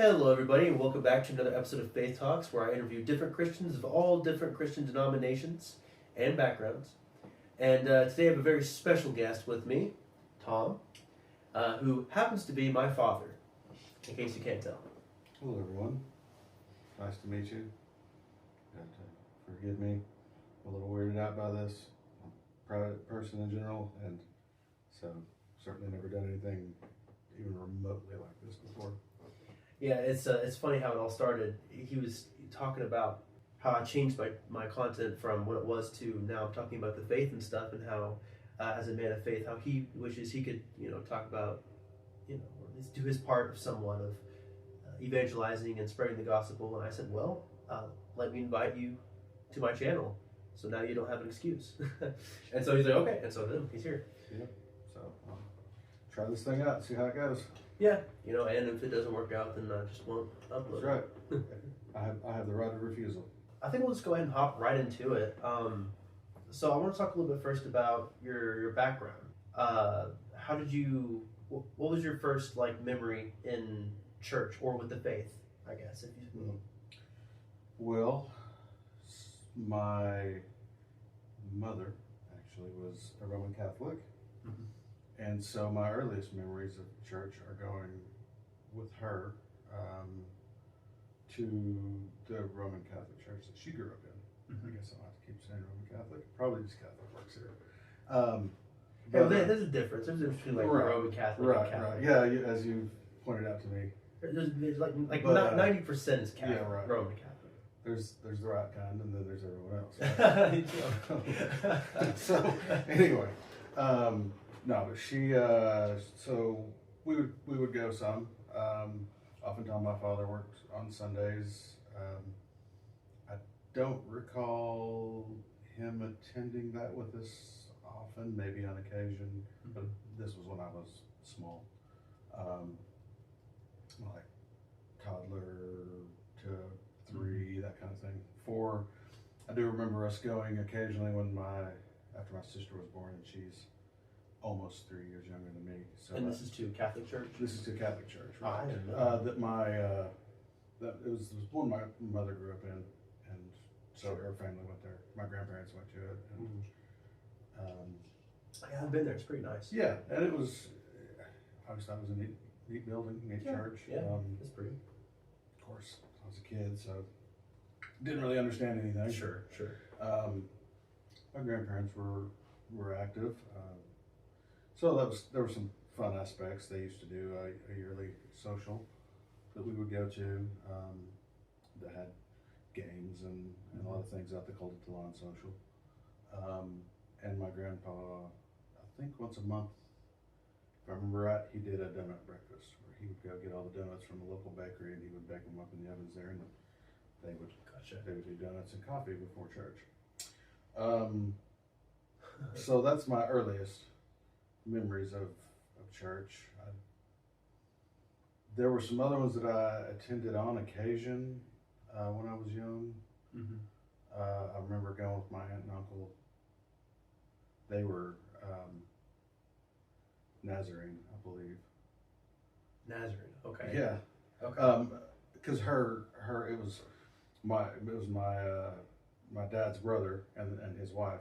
Hello, everybody, and welcome back to another episode of Faith Talks, where I interview different Christians of all different Christian denominations and backgrounds. And today I have a very special guest with me, Tom, who happens to be my father, in case you can't tell. Hello, everyone. Nice to meet you. And, forgive me, I'm a little weirded out by this. I'm a private person in general, and so certainly never done anything even remotely like this before. Yeah, it's funny how it all started. He was talking about how I changed my content from what it was to now I'm talking about the faith and stuff, and how as a man of faith, how he wishes he could, talk about, or at least do his part of somewhat of evangelizing and spreading the gospel. And I said, well, let me invite you to my channel, so now you don't have an excuse. And so he's like, okay, and so then he's here. Yeah. So try this thing out, see how it goes. Yeah, and if it doesn't work out, then I just won't upload. That's right. I have the right of refusal. I think we'll just go ahead and hop right into it. So I want to talk a little bit first about your background. How did you? What was your first memory in church or with the faith? I guess if you will. Well, my mother actually was a Roman Catholic. Mm-hmm. And so my earliest memories of church are going with her to the Roman Catholic church that she grew up in. Mm-hmm. I guess I'll have to keep saying Roman Catholic. Probably just Catholic works here. There's a difference. There's a difference between Roman Catholic and Catholic. Right. Yeah, as you pointed out to me. There's 90% is Catholic, yeah, right. Roman Catholic. There's the right kind, and then there's everyone else. Right? So anyway. No, but she. So we would go some. Oftentimes, my father worked on Sundays. I don't recall him attending that with us often. Maybe on occasion, but this was when I was small, like toddler to 3, that kind of thing. 4. I do remember us going occasionally after my sister was born, and she's almost 3 years younger than me. So and this is to Catholic church? This is to Catholic church. Right? I didn't know. It was one my mother grew up in, and so her family went there. My grandparents went to it. And, I haven't been there. It's pretty nice. Yeah, and it was obviously that was a neat building, neat church. Yeah, it's pretty. Of course, I was a kid, so didn't really understand anything. Sure. My grandparents were active. So there were some fun aspects. They used to do a yearly social that we would go to that had games and a lot of things out. They called it the lawn social. And my grandpa, I think once a month, if I remember right, he did a donut breakfast where he would go get all the donuts from the local bakery and he would bake them up in the ovens there, and they would do donuts and coffee before church. So that's my earliest memories of church. There were some other ones that I attended on occasion when I was young. Mm-hmm. I remember going with my aunt and uncle. They were Nazarene, I believe. Nazarene, okay. Yeah. Okay. Because it was my dad's brother and his wife,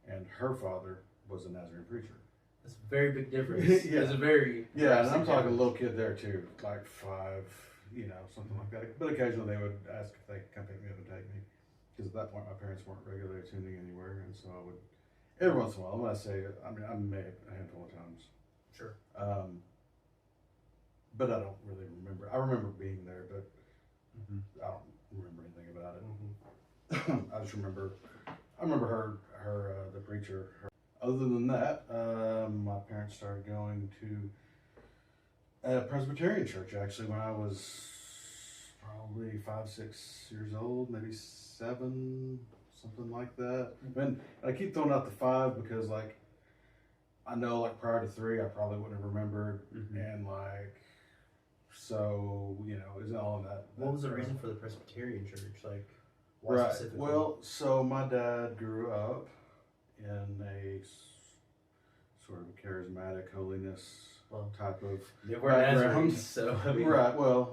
and her father was a Nazarene preacher. That's a very big difference. Yeah. It's a very and I'm talking a little kid there too, like 5, something like that. But occasionally they would ask if they could come pick me up and take me, because at that point my parents weren't regularly attending anywhere, and so I would every once in a while. When I say, I may a handful of times. Sure. But I don't really remember. I remember being there, but I don't remember anything about it. Mm-hmm. I just remember. I remember her the preacher. Other than that, my parents started going to a Presbyterian Church actually when I was probably 5, 6 years old, maybe 7, something like that. And I keep throwing out the 5 because I know prior to 3 I probably wouldn't have remembered, and so is all in that. What was the reason for the Presbyterian Church? Why Right. specifically? Well, so my dad grew up in a sort of charismatic holiness type of they were Nazarenes, so right. Well,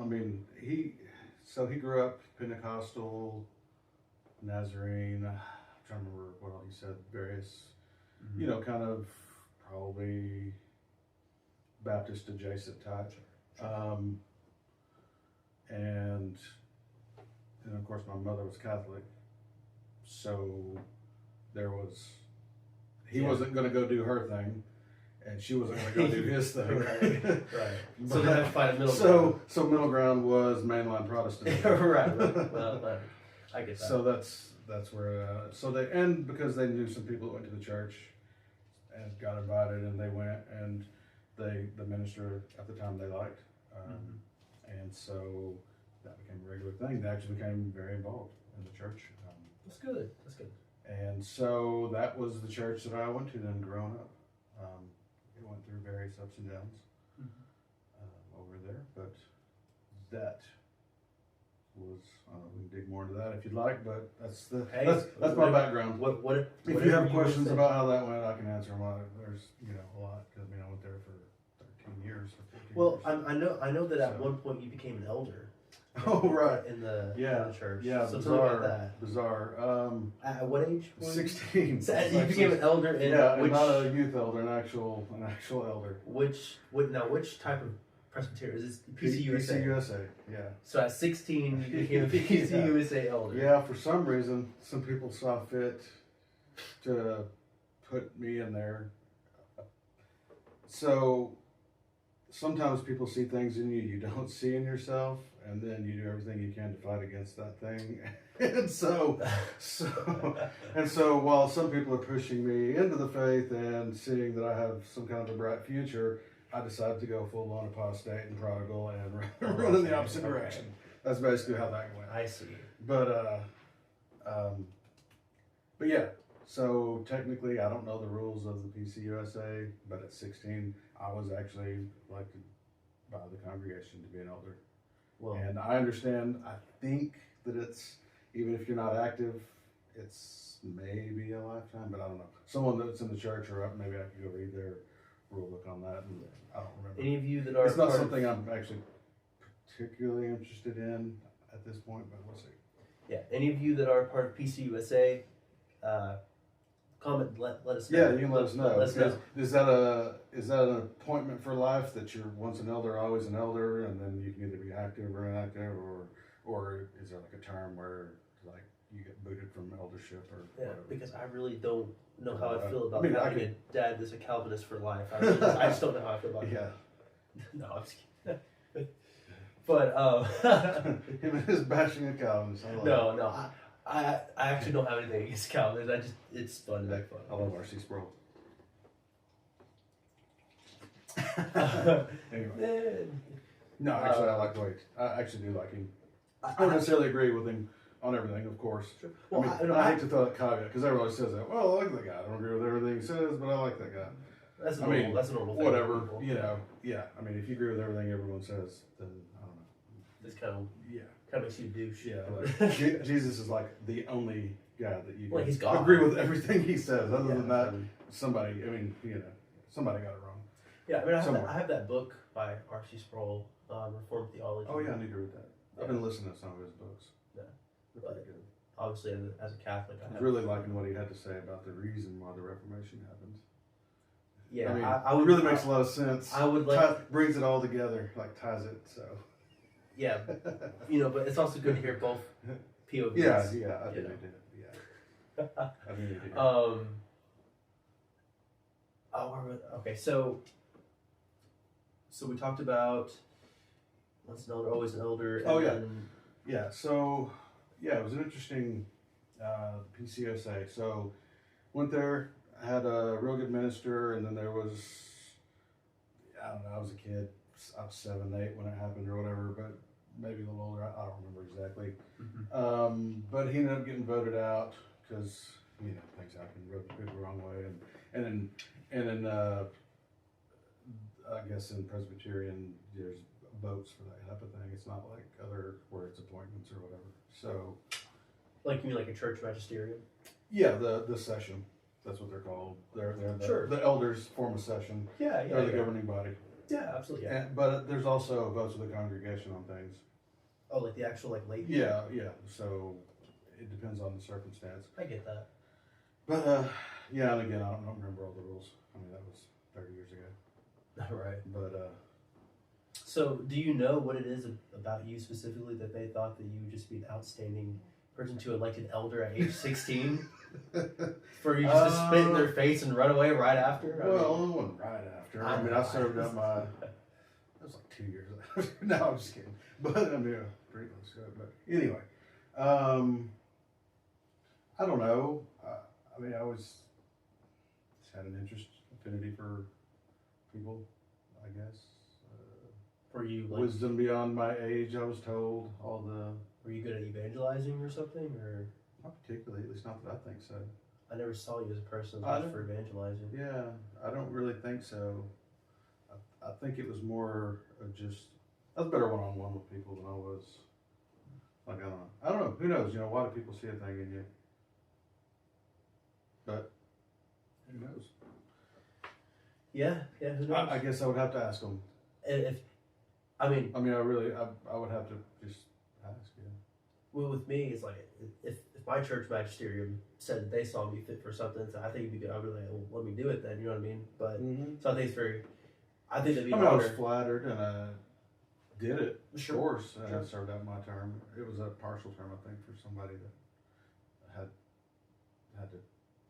so he grew up Pentecostal, Nazarene. I'm trying to remember what all he said. Various, kind of probably Baptist adjacent type. And of course my mother was Catholic, so there was, he wasn't going to go do her thing, and she wasn't going to go do his thing. Right. So they had to find a middle ground. So middle ground was mainline Protestant. Right. Well, I get that. So that's where, and because they knew some people that went to the church and got invited, and they went, and the minister at the time they liked. And so that became a regular thing. They actually became very involved in the church. That's good. And so that was the church that I went to then growing up. It went through various ups and downs over there, but that was, I don't know, we can dig more into that if you'd like, but that's my background. What if you have questions about how that went, I can answer them. There's a lot, because I went there for 13 years. Well, I know that at one point you became an elder. Oh, right. In the church. Yeah, so bizarre. At what age? 16. So you became an elder in and not a youth elder, an actual elder. Which type of Presbyterian is this? PCUSA. PCUSA, yeah. So at 16 you became a PCUSA elder. Yeah, for some reason, some people saw fit to put me in there. So sometimes people see things in you don't see in yourself, and then you do everything you can to fight against that thing. And so while some people are pushing me into the faith and seeing that I have some kind of a bright future, I decided to go full on apostate and prodigal and run in the opposite direction. That's basically how that went. I see. But yeah. So technically, I don't know the rules of the PCUSA, but at 16, I was actually elected by the congregation to be an elder. Well, and I understand, I think that it's, even if you're not active, it's maybe a lifetime, but I don't know. Someone that's in the church, or maybe I could go read their rule book on that, and I don't remember. Any of you that are It's not something I'm actually particularly interested in at this point, but we'll see. Yeah, any of you that are part of PCUSA, comment, let us know. Yeah, you can let us know. Is that an appointment for life, that you're once an elder, always an elder, and then you can either be active or inactive, or is there like a term where like you get booted from eldership or whatever? Because I really don't know how I feel about having a dad that's a Calvinist for life. I just don't know how I feel about it. No, I'm just kidding. But him and his bashing of Calvinists. I actually don't have anything against Calvinists. It's fun to make fun. I love R.C. Sproul. Anyway. No, actually, I like the way. I actually do like him. I don't necessarily agree with him on everything, of course. Sure. Well, I hate to throw that caveat, because everybody says that. Well, I like that guy. I don't agree with everything he says, but I like that guy. That's a normal thing. Whatever, yeah. I mean, if you agree with everything everyone says, then I don't know. It's kind of makes you a douche. Yeah, like, Jesus is like the only guy that you can agree with everything he says. Other than that, somebody got it wrong. Yeah, I have that book by R.C. Sproul, Reformed Theology. Oh yeah, I need to read that. I've been listening to some of his books. Yeah, they're pretty good. Obviously, as a Catholic, I was really liking what he had to say about the reason why the Reformation happened. Yeah, it really makes a lot of sense. I would like brings it all together, ties it. So. Yeah, but it's also good to hear both POVs. Yeah, I think I did. Yeah, I think I did. Okay, so we talked about once an elder, always an elder. Yeah. So it was an interesting PCUSA. So went there, had a real good minister, and then there was, I don't know, I was a kid, I was 7, 8 when it happened or whatever, but maybe a little older, I don't remember exactly. Mm-hmm. But he ended up getting voted out because, things happen, rubbed people the wrong way, and then I guess in Presbyterian there's votes for that type of thing. It's not like other where it's appointments or whatever. So, like you mean like a church magisterium? Yeah, the session. That's what they're called. The elders form a session. Yeah. They're the governing body. Yeah, absolutely. Yeah. But there's also votes of the congregation on things. Oh, like the actual like late. Yeah, yeah. So it depends on the circumstance. I get that. But yeah, and again, I don't remember all the rules. I mean, that was 30 years ago. Right. But so, do you know what it is about you specifically that they thought that you would just be an outstanding person to elect an elder at age 16? For you just to spit in their face and run away right after? Well, it wasn't right after. I mean, I served up my. That was like 2 years after. No, I'm just kidding. But I mean, pretty close to it. But anyway, I don't know. I mean, I always just had an affinity for people, I guess. Were you like, wisdom beyond my age, I was told. Were you good at evangelizing or something, or? Not particularly, at least not that I think so. I never saw you as a person for evangelizing. Yeah, I don't really think so. I think it was more of just, I was better one-on-one with people than I was, like, I don't know, who knows, why do people see a thing in you? But, who knows? Yeah, who knows? I guess I would have to ask them. I mean, I would have to just ask, yeah. Well, with me, it's like, if my church magisterium said that they saw me fit for something, so I think it'd be good. I'd be like, well, let me do it then, you know what I mean? But, so I think that'd be an honor. I was flattered and I did it, of course, and I served out my term. It was a partial term, I think, for somebody that had to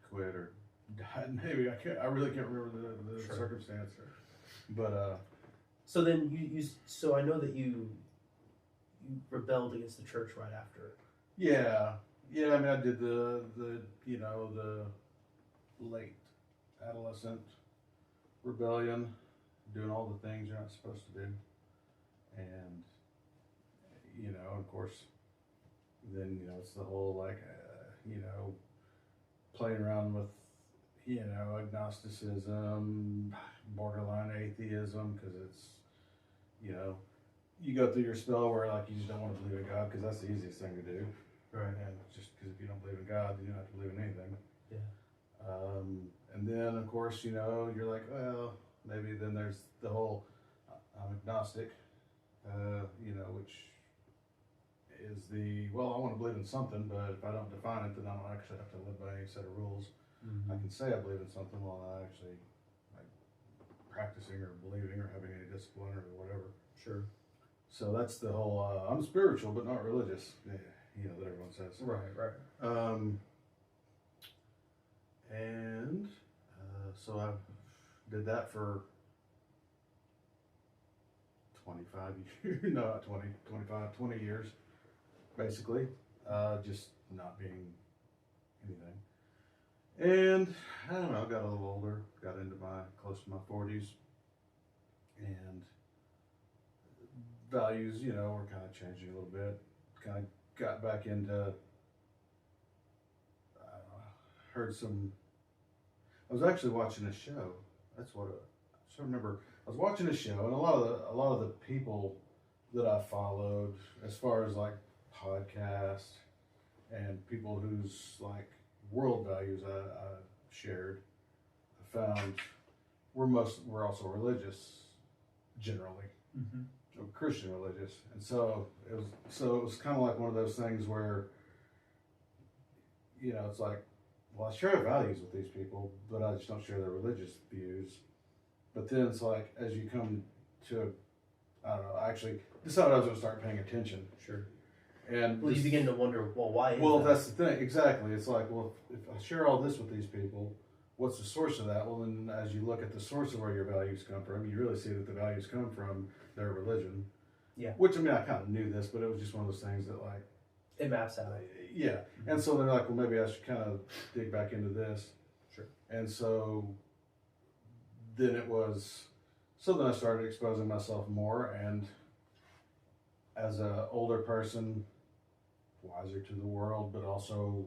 quit or died, maybe. I really can't remember the circumstance. But, so then so I know that you rebelled against the church right after. Yeah. I mean, I did the late adolescent rebellion, doing all the things you're not supposed to do, and of course, then it's the whole playing around with agnosticism, borderline atheism, because it's you go through your spell where you just don't want to believe in God because that's the easiest thing to do. Right. And just because if you don't believe in God, you don't have to believe in anything. Yeah. And then, of course, you're like, well, maybe then there's the whole, I'm agnostic, which is I want to believe in something, but if I don't define it, then I don't actually have to live by any set of rules. Mm-hmm. I can say I believe in something while not actually practicing or believing or having any discipline or whatever. Sure. So that's the whole, I'm spiritual but not religious, that everyone says. Right. And so I did that for 25 years, no, not 20, 25, 20 years, basically, just not being anything. And I don't know, got a little older, got into close to my 40s, and values, were kind of changing a little bit. Kind of got back into, I was actually watching a show. That's what I remember. I was watching a show, and a lot of the people that I followed, as far as podcasts and people whose world values I shared, I found we're also religious, generally. Mm-hmm. Christian religious, and so it was kind of like one of those things where it's like, well, I share values with these people, but I just don't share their religious views. But then it's like, as you come to, I don't know, I actually decided I was going to start paying attention. Sure. And you begin to wonder, well, why is well, that? That's the thing, exactly. It's like, well, if I share all this with these people, what's the source of that? Well, then as you look at the source of where your values come from, you really see that the values come from their religion. Yeah. Which, I mean, I kind of knew this, but it was just one of those things that it maps out. Yeah. Mm-hmm. And so they're like, well, maybe I should kind of dig back into this. Sure. And so then then I started exposing myself more, and as an older person, wiser to the world, but also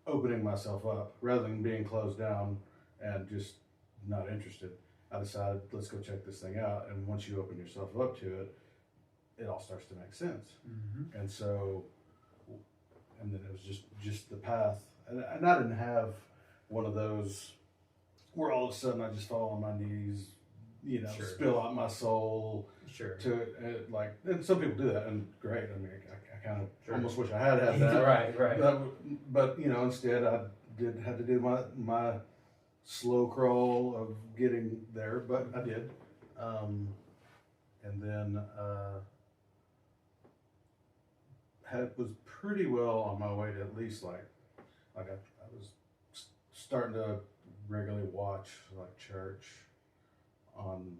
opening myself up rather than being closed down and just not interested. I decided, let's go check this thing out. And once you open yourself up to it, it all starts to make sense. Mm-hmm. And then it was just the path. And I didn't have one of those where all of a sudden I just fall on my knees, Sure. spill out my soul Sure. to like. And some people do that, and great. I mean, I kind of Sure. almost wish I had that. Right. But instead I had to do my slow crawl of getting there, but I did. And then was pretty well on my way to at least like I was starting to regularly watch like church on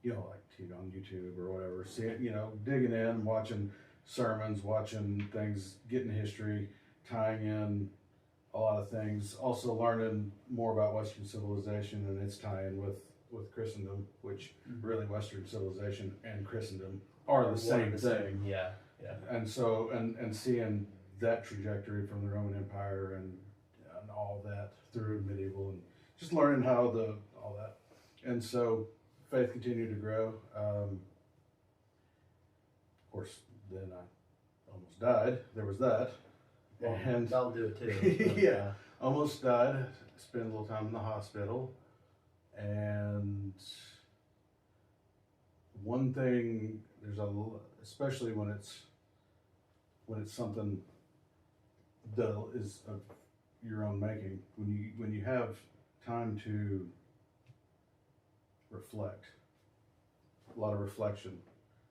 like on YouTube or whatever, see it, digging in, watching sermons, watching things, getting history, tying in a lot of things, also learning more about Western civilization and its tie-in with Christendom, which really Western civilization and Christendom are the same thing. Yeah. And so, and seeing that trajectory from the Roman Empire and all that through medieval, and just learning how all that. And so faith continued to grow. Of course, then I almost died. There was that. Well, And that'll do it too. yeah, almost died. Spent a little time in the hospital. And one thing, especially when it's something that is of your own making, when you have time to reflect, a lot of reflection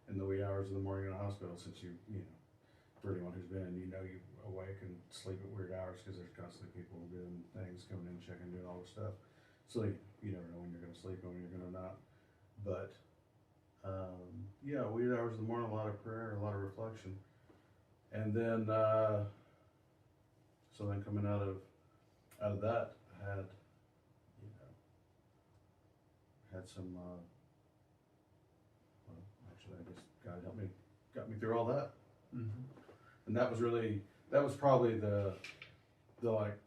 in the wee hours of the morning in a hospital, since for anyone who's been, you awake and sleep at weird hours because there's constantly people doing things, coming in, checking, doing all this stuff. So you never know when you're going to sleep and when you're going to not. But weird hours in the morning, a lot of prayer, a lot of reflection, and then so then coming out of that, I had some. Well, actually, I guess God got me through all that. Mm-hmm. And that was probably the like,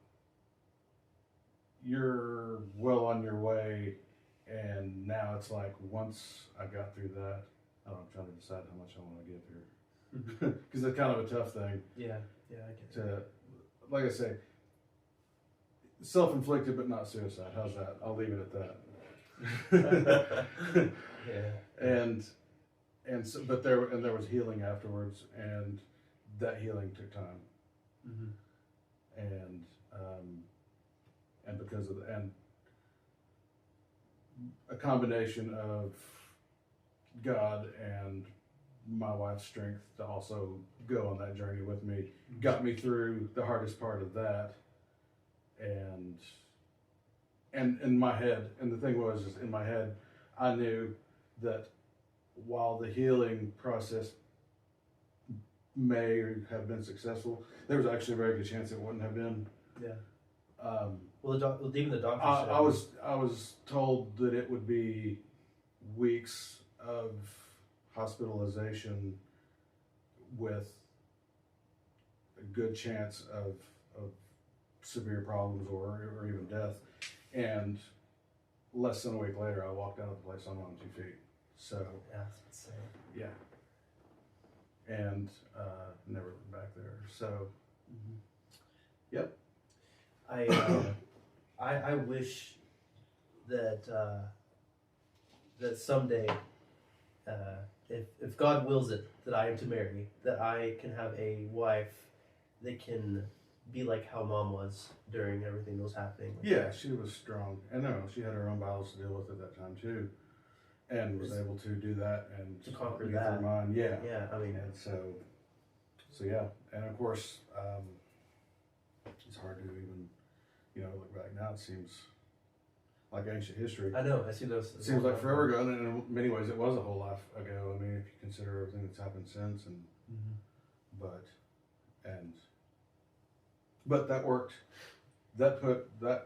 you're well on your way, and now it's like, once I got through that, I'm trying to decide how much I want to get through, because it's kind of a tough thing. Yeah, I get it. Like I say, self-inflicted but not suicide. How's that? I'll leave it at that. Yeah. And so, but there was healing afterwards, and that healing took time. Mm-hmm. And because of a combination of God and my wife's strength to also go on that journey with me, got me through the hardest part of that. And in my head, and the thing was, is in my head, I knew that while the healing process may have been successful, there was actually a very good chance it wouldn't have been. Yeah. Well, even the doctor said, I was told that it would be weeks of hospitalization with a good chance of severe problems or even death. And less than a week later, I walked out of the place on my own 2 feet. So yeah, that's insane. yeah, and never looked back there. So, yep. I wish that that someday, if God wills it, that I am to marry, that I can have a wife that can be like how Mom was during everything that was happening. Yeah, she was strong. And no, she had her own battles to deal with at that time too, and was able to do that and to conquer get that. her mind. Yeah, Yeah. I mean, and so yeah, and of course, it's hard to even look back now. It seems like ancient history. I know. I see those. It seems like forever ago, and in many ways, it was a whole life ago. I mean, if you consider everything that's happened since, and but that worked. That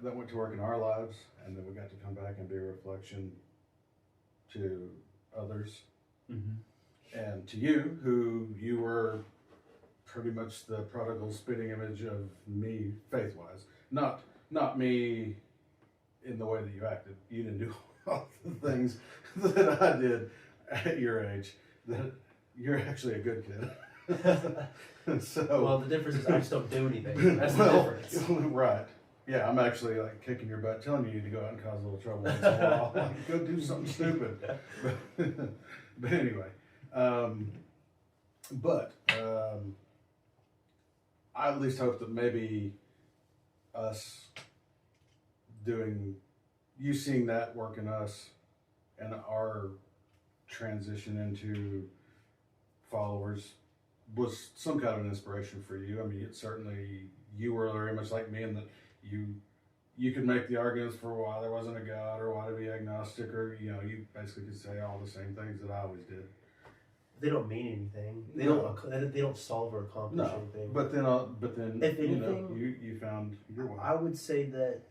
went to work in our lives, and then we got to come back and be a reflection to others, and to you, who you were pretty much the prodigal spitting image of me, faith-wise. Not me in the way that you acted. You didn't do all the things that I did at your age. That you're actually a good kid. So, well, the difference is I just don't do anything. That's the difference. Right. Yeah, I'm actually like kicking your butt, telling you to go out and cause a little trouble once in a while. Like, go do something stupid. But anyway, I at least hope that maybe us you seeing that work in us and our transition into followers was some kind of an inspiration for you. I mean, it certainly, you were very much like me in that you could make the arguments for why there wasn't a God or why to be agnostic, or you basically could say all the same things that I always did. They don't mean anything. They don't solve or accomplish anything. But then if anything, you found your way. I would say that.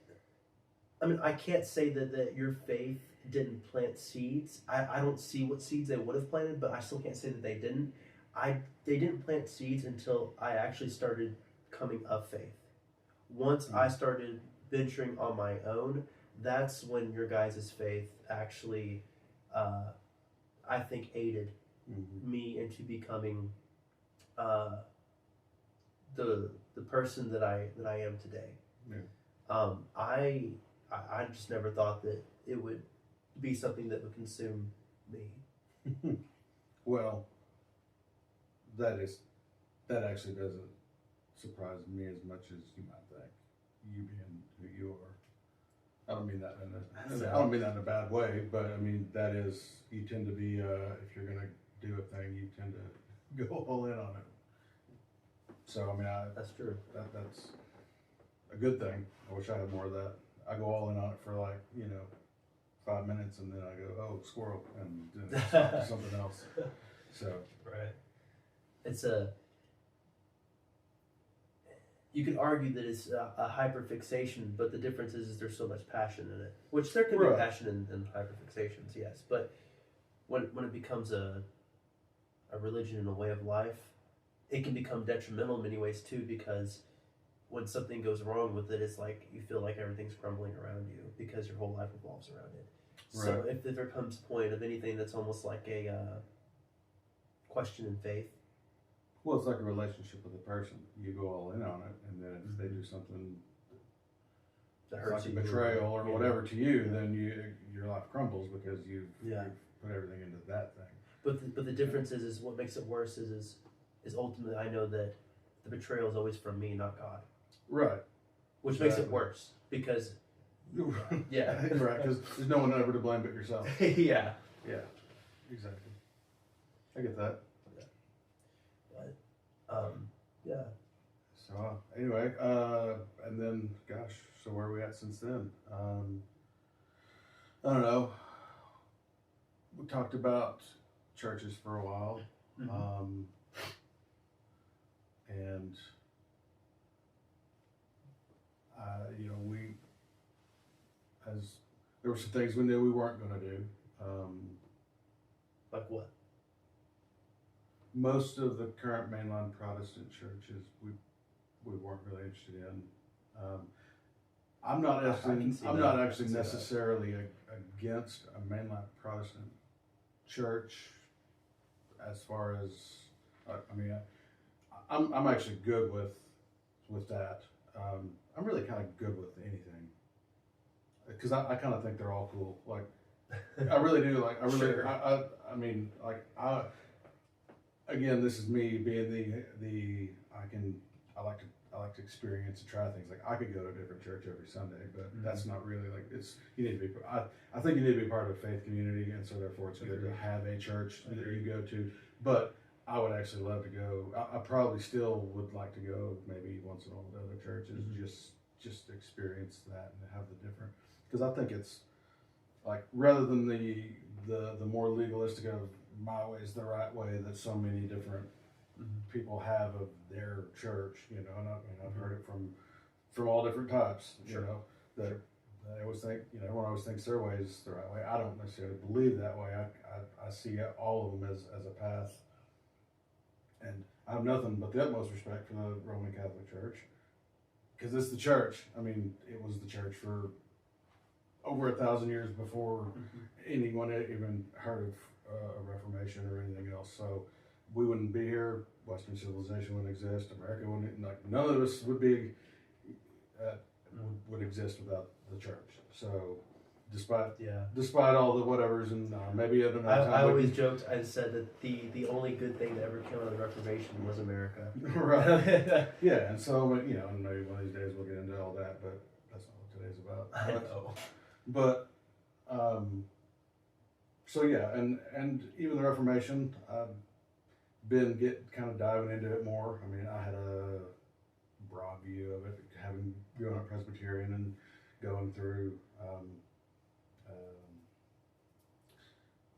I mean, I can't say that your faith didn't plant seeds. I don't see what seeds they would have planted, but I still can't say that they didn't. They didn't plant seeds until I actually started coming of faith. Once I started venturing on my own, that's when your guys' faith actually, I think, aided me into becoming the person that I am today. Yeah. I just never thought that it would be something that would consume me. Well, that actually doesn't surprise me as much as you might think. You being who you are. I don't mean that in a bad way, but I mean you tend to be if you're gonna do a thing, you tend to go all in on it. So I mean, that's true. That's a good thing. I wish I had more of that. I go all in on it for 5 minutes, and then I go, oh, squirrel, and then it's off to something else. So right, you could argue that it's a hyperfixation, but the difference is there's so much passion in it. Which there can be passion in hyperfixations, yes, but when it becomes a religion and a way of life, it can become detrimental in many ways too, because when something goes wrong with it, it's like you feel like everything's crumbling around you because your whole life revolves around it. Right. So if there comes a point of anything that's almost like a question in faith. Well, it's like a relationship with a person. You go all in on it, and then if they do something that hurts, like a betrayal or whatever to you, then your life crumbles because you've put everything into that thing. But the difference is what makes it worse is ultimately I know that the betrayal is always from me, not God. Right. Which makes it worse because. Yeah. Right, because there's no one ever to blame but yourself. Yeah. Yeah. Exactly. I get that. But, yeah. So anyway, and then, gosh, so where are we at since then? I don't know. We talked about churches for a while, and there were some things we knew we weren't going to do. Like what? Most of the current mainline Protestant churches we weren't really interested in. I'm not actually necessarily against a mainline Protestant church as far as I'm actually good with that. I'm really kind of good with anything because I kind of think they're all cool. Like I really do. Like I really. Sure. Again, this is me being I like to experience and try things. Like I could go to a different church every Sunday, but that's not really like it's. You need to be. I think you need to be part of a faith community, and so therefore it's good to have a church that you go to. But I would actually love to go. I probably still would like to go maybe once in a while to other churches, just experience that and have the different. Because I think it's like rather than the more legalistic of my way is the right way that so many different people have of their church, and I've heard it from all different types, that they always think, everyone always thinks their way is the right way. I don't necessarily believe that way. I see all of them as a path, and I have nothing but the utmost respect for the Roman Catholic Church because it's the church. I mean, it was the church for over 1,000 years before anyone had even heard of a Reformation or anything else. So we wouldn't be here. Western civilization wouldn't exist. America wouldn't. None of us would be would exist without the church. So, despite Yeah. despite all the whatevers, and maybe at another time I always joked and said that the only good thing that ever came out of the Reformation was America. right. Yeah, and so and maybe one of these days we'll get into all that, but that's not what today's about. I know. But so yeah, and even the Reformation, I've been kind of diving into it more. I mean, I had a broad view of it, having grown up Presbyterian and going through.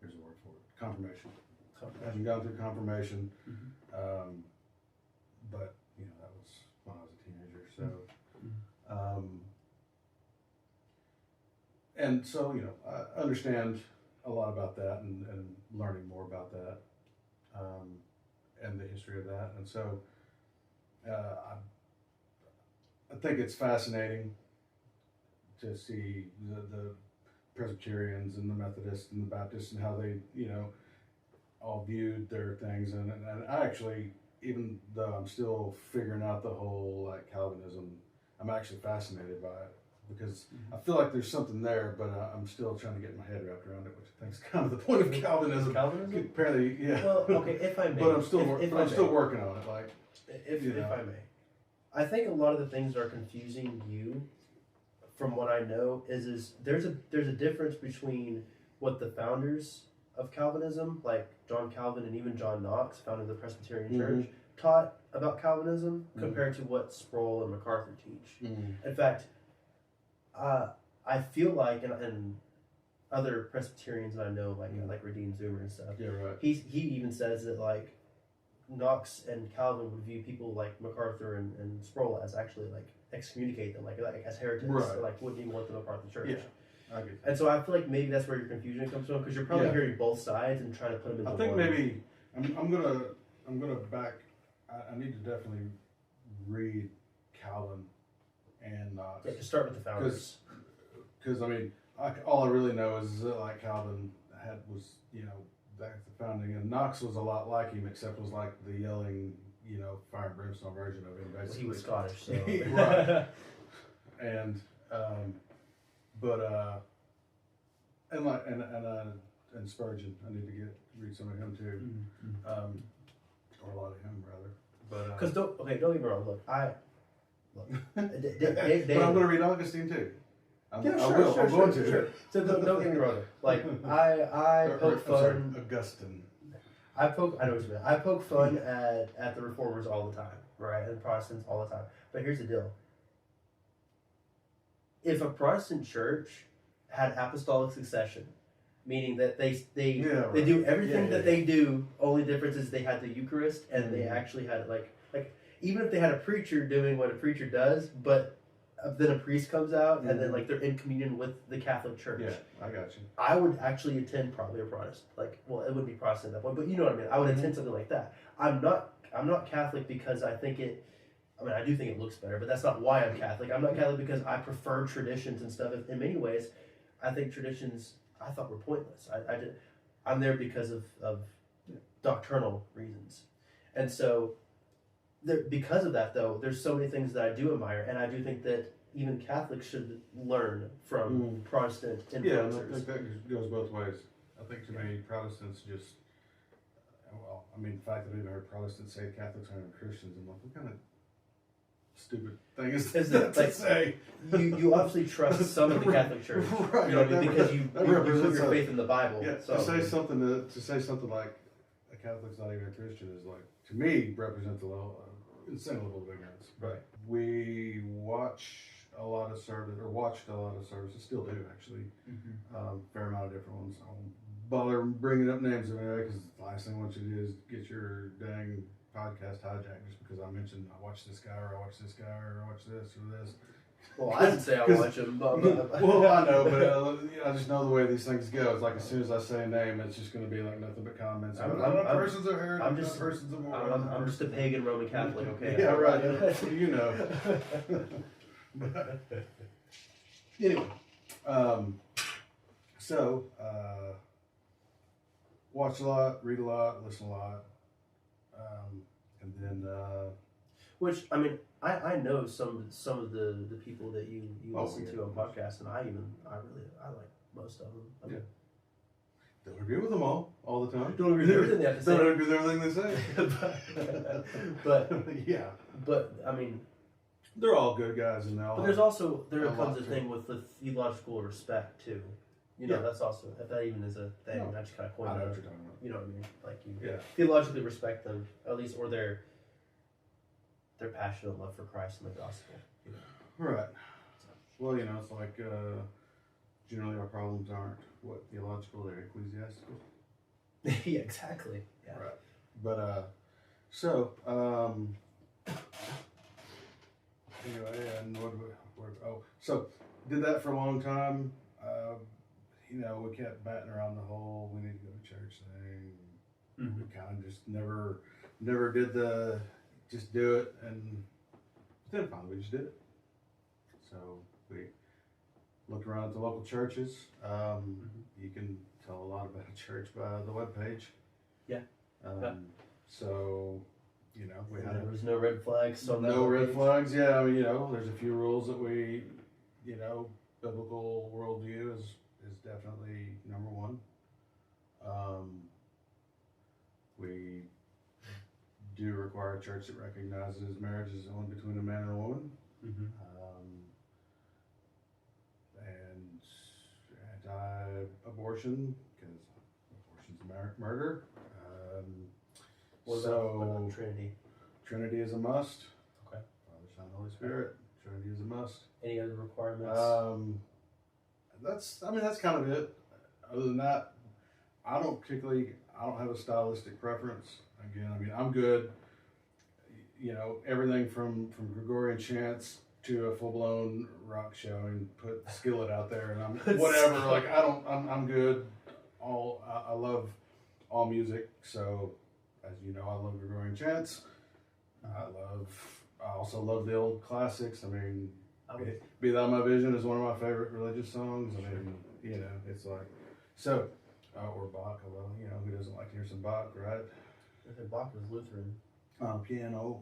Here's a word for it: confirmation. Having gone through confirmation, but that was when I was a teenager. So, and so I understand a lot about that and learning more about that, and the history of that. And so, I think it's fascinating to see the Presbyterians and the Methodists and the Baptists and how they, all viewed their things. And I actually, even though I'm still figuring out the whole Calvinism, I'm actually fascinated by it because I feel like there's something there, but I'm still trying to get my head wrapped around it, which I think is kind of the point of Calvinism. Calvinism? Apparently, yeah. Well, okay, if I may. But I'm still working on it. If I may. I think a lot of the things that are confusing you, from what I know, is there's a difference between what the founders of Calvinism, like John Calvin and even John Knox, founder of the Presbyterian Church, taught about Calvinism compared to what Sproul and MacArthur teach. In fact, I feel like, and other Presbyterians that I know, like Redeem Zoomer and stuff, Yeah, right. he even says that Knox and Calvin would view people like MacArthur and Sproul as actually excommunicate them, like as heretics, right. or wouldn't even want them a part of the church. Yeah, I get that. And so I feel like maybe that's where your confusion comes from, because you're probably hearing both sides and trying to put them into I think one. maybe I'm gonna back. I need to definitely read Calvin and Knox. Yeah, just start with the founders. Because I mean, all I really know is that Calvin was back at the founding, and Knox was a lot like him, except was like the yelling, fire and brimstone version of him. Basically, He was Scottish, so right. And and Spurgeon, I need to read some of him too, or a lot of him rather. But because don't get me wrong. Look, but I'm going to read Augustine too. I'm going to. Sure. So don't get me wrong. I poke fun. Augustine. I know what you mean. I poke fun at the Reformers all the time, right, and Protestants all the time. But here's the deal: if a Protestant church had apostolic succession, meaning that they do everything that they do, only difference is they had the Eucharist and they actually had even if they had a preacher doing what a preacher does, but then a priest comes out and then they're in communion with the Catholic Church. Yeah, I got you. I would actually attend probably a Protestant, it wouldn't be Protestant at that point, but you know what I mean. I would attend something like that. I'm not Catholic because I think it. I mean, I do think it looks better, but that's not why I'm Catholic. I'm not Catholic because I prefer traditions and stuff. In many ways, I think traditions I thought were pointless. I'm there because of doctrinal reasons, and so because of that, though, there's so many things that I do admire, and I do think that even Catholics should learn from Protestant influencers. Yeah, I think that goes both ways. I think too many Protestants just, the fact that I've even heard Protestants say Catholics aren't Christians, I'm like, what kind of stupid thing is that to say? You obviously trust some of the Catholic Church, right? Because you put your faith in the Bible. Yeah, so. to say something like a Catholic's not even a Christian is to me represents a little insane level of ignorance. Right. We watched a lot of services, still do actually, fair amount of different ones. I won't bother bringing up names anyway, because the last thing I want you to do is get your dang podcast hijacked just because I mentioned I watched this guy or I watched this guy or I watched this or this. Well, I didn't say I watch him. Well, I know, but I just know the way these things go. It's as soon as I say a name, it's just going to be nothing but comments. Persons are heard. I'm just a pagan Roman Catholic. Okay. Yeah, right. You know. But anyway, so watch a lot, read a lot, listen a lot, and then. Which I mean, I know some of the people that you listen to on podcasts, and I like most of them. I mean, Don't agree with them all the time. Don't agree with everything they have to say. Don't agree with everything they say. but yeah. But I mean, they're all good guys, and but there's also comes a thing with the theological respect too. You know, that's also, if that even is a thing, I just kind of coined I know it. what you're talking about. You know what I mean? Like you theologically respect them, at least, or their passionate love for Christ and the gospel. You know? Right. Well, you know, it's like generally our problems aren't what theological, they're ecclesiastical. Yeah, exactly. Yeah. Right. But anyway, and so did that for a long time. You know, we kept batting around the whole we need to go to church thing. Mm-hmm. We kind of just never did just do it, and then finally we just did it. So we looked around at the local churches. You can tell a lot about a church by the webpage. Yeah. So, you know, there was no red flags. So no red flags. Yeah, I mean, you know, there's a few rules that we, you know, biblical worldview is definitely number one. We do require a church that recognizes marriage is only between a man and a woman. Mm-hmm. And anti-abortion, because abortion's murder. What about Trinity? Trinity is a must. Okay. Father, Son, Holy Spirit. Trinity is a must. Any other requirements? That's kind of it. Other than that, I don't have a stylistic preference. Again, I mean, I'm good. You know, everything from Gregorian chants to a full-blown rock show, and put Skillet out there, and I'm whatever. Like I'm good. I love all music. So, as you know, I love Gregorian chants. I also love the old classics. I mean, Be Thou My Vision is one of my favorite religious songs. I mean, you know, it's like, so, or Bach, although, you know, who doesn't like to hear some Bach, right? Bach is Lutheran. Piano,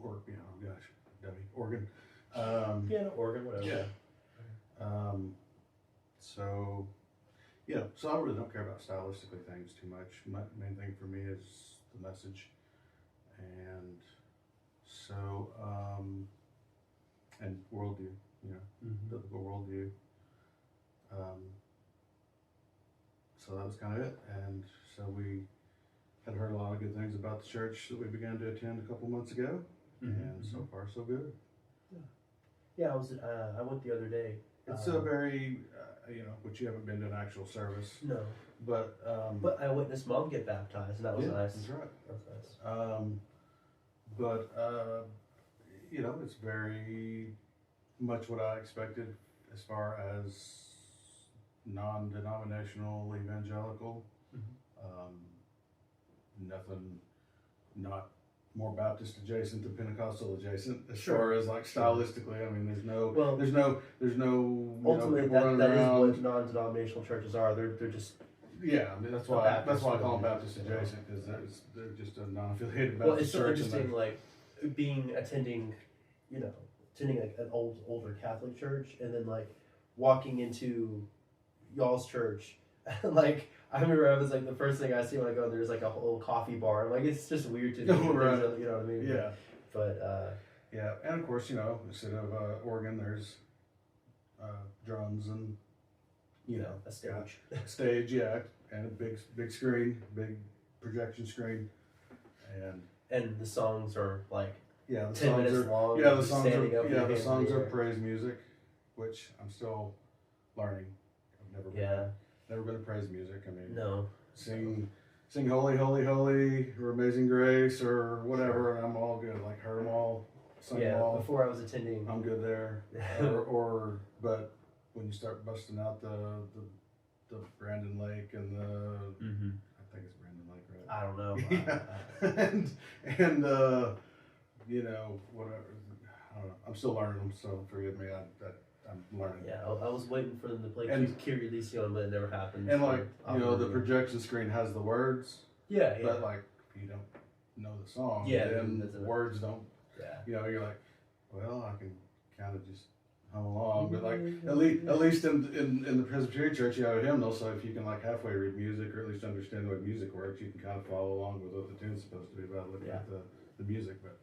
organ. Piano, organ, whatever. Yeah. So, you know, so I really don't care about stylistically things too much. My main thing for me is the message. And so, and worldview, you know, biblical worldview. So that was kind of it. And so we had heard a lot of good things about the church that we began to attend a couple months ago. And so far, so good. Yeah, I went the other day. It's a very, you know, which you haven't been to an actual service. No. But I witnessed Mom get baptized, and that was nice. That's right. That's nice. You know, it's very much what I expected as far as non-denominational evangelical. Nothing, not more Baptist adjacent to Pentecostal adjacent as far as like stylistically. I mean, there's no. Ultimately, that is what non-denominational churches are. They're just. Yeah, I mean that's why I call them Baptist adjacent, because they're just a non-affiliated Baptist church. Well, it's so interesting, like attending like an older Catholic church, and then like walking into y'all's church, and like I remember I was like the first thing I see when I go there's like a whole coffee bar. I'm like, it's just weird to do. Right. You know what I mean? Yeah. But yeah, and of course, you know, instead of organ, there's drums and a stage. Stage, yeah, and a big screen, big projection screen, and the songs are like 10 minutes long. Yeah, the songs are praise music, which I'm still learning. I've never been a praise music. I mean, no, sing Holy, Holy, Holy, or Amazing Grace, or whatever, and I'm all good. Like heard them all, sung them all. Before I was attending, I'm good there. But when you start busting out the Brandon Lake and the I think it's Brandon Lake, right? I don't know. Yeah. and you know, whatever. I don't know. I'm still learning them, so forgive me. I'm learning. Yeah, I was waiting for them to play Kyrie Eleison, but it never happened. And like, you know, the projection screen has the words. Yeah. But like, if you don't know the song, then the words don't. Yeah. You know, you're like, well, I can kind of just hum along, but like at least in the Presbyterian Church, you have a hymnal, so if you can like halfway read music or at least understand the way music works, you can kind of follow along with what the tune's supposed to be about looking at the music. But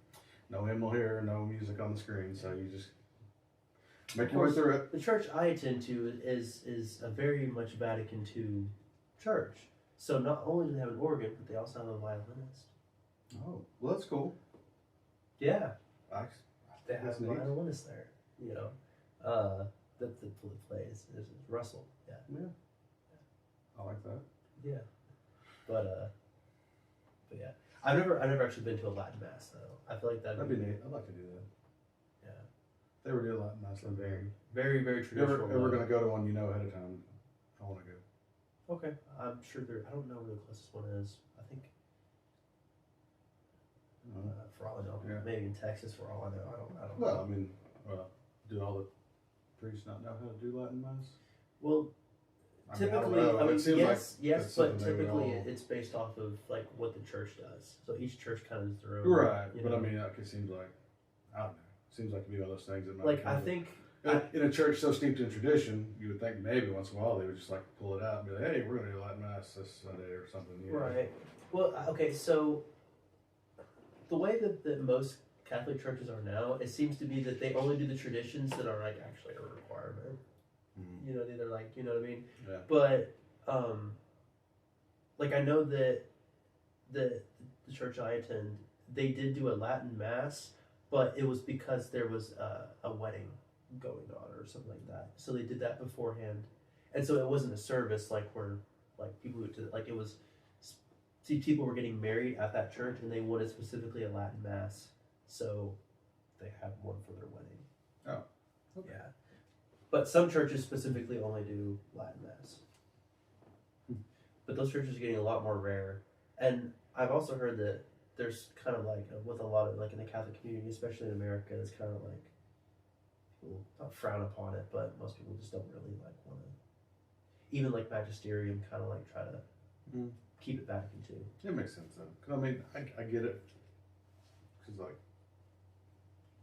no hymnal here, no music on the screen, so you just make your way through it. The church I attend to is a very much Vatican II church. So not only do they have an organ, but they also have a violinist. Oh, well, that's cool. Yeah. They That's have a neat. violinist there, you know. That plays is Russell. Yeah. Yeah. I like that. Yeah. But yeah. I've never actually been to a Latin mass though. I feel like That'd be neat. I'd like to do that. Yeah. They were doing Latin mass. Very If you're traditional. ever going to go to one, you know ahead of time. I want to go. Okay. I'm sure I don't know where the closest one is. I think for all I know, maybe in Texas. For all I know, I don't. Well, know. I mean, do all the priests not know how to do Latin mass? Well, I mean, typically, I mean, it seems yes, that's but something they would typically all- it's based off of like what the church does. So each church kind of does their own. Right, you but know. I mean, like, it seems like, I don't know. It seems like to be one of those things that might Like be kind I of- think in a church so steeped in tradition, you would think maybe once in a while they would just like pull it out and be like, hey, we're going to do Latin mass this Sunday or something. You know? right. Well, okay, so the way that most Catholic churches are now, it seems to be that they only do the traditions that are like actually a requirement. Mhm. You know, they're like, you know what I mean? Yeah. But like I know that the church I attend, they did do a Latin mass, but it was because there was a wedding going on or something like that. So they did that beforehand, and so it wasn't a service like where like people would do, like it was. See, people were getting married at that church, and they wanted specifically a Latin mass, so they had one for their wedding. Oh, okay. Yeah. But some churches specifically only do Latin mass. But those churches are getting a lot more rare, and I've also heard that there's kind of like with a lot of like in the Catholic community, especially in America, it's kind of like people not frown upon it, but most people just don't really like want to. Even like magisterium, kind of like try to keep it back into. It makes sense though. 'Cause I mean, I get it. Because like,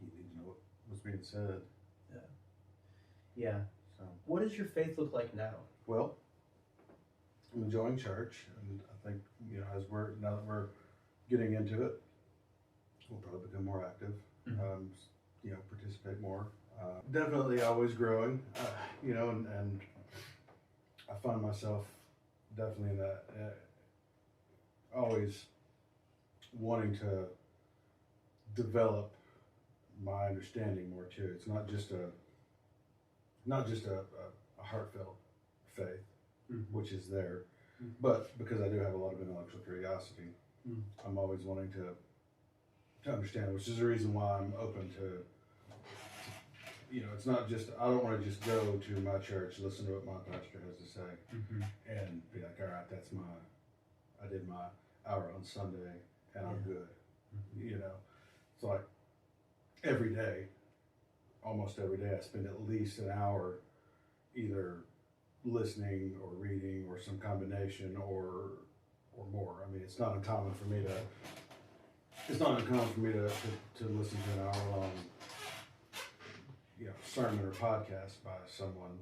you need to know what's being said. Yeah. So, What does your faith look like now? well, I'm enjoying church, and I think now that we're getting into it, we'll probably become more active. Participate more. Definitely always growing. And I find myself definitely in that. Always wanting to develop my understanding more too. It's not just a heartfelt faith, which is there, but because I do have a lot of intellectual curiosity, I'm always wanting to understand, which is the reason why I'm open to it's not just, I don't want to just go to my church, listen to what my pastor has to say, and be like, all right, I did my hour on Sunday, and I'm good. It's like every day, almost every day, I spend at least an hour either listening or reading or some combination or more. I mean, it's not uncommon for me to listen to an hour-long sermon or podcast by someone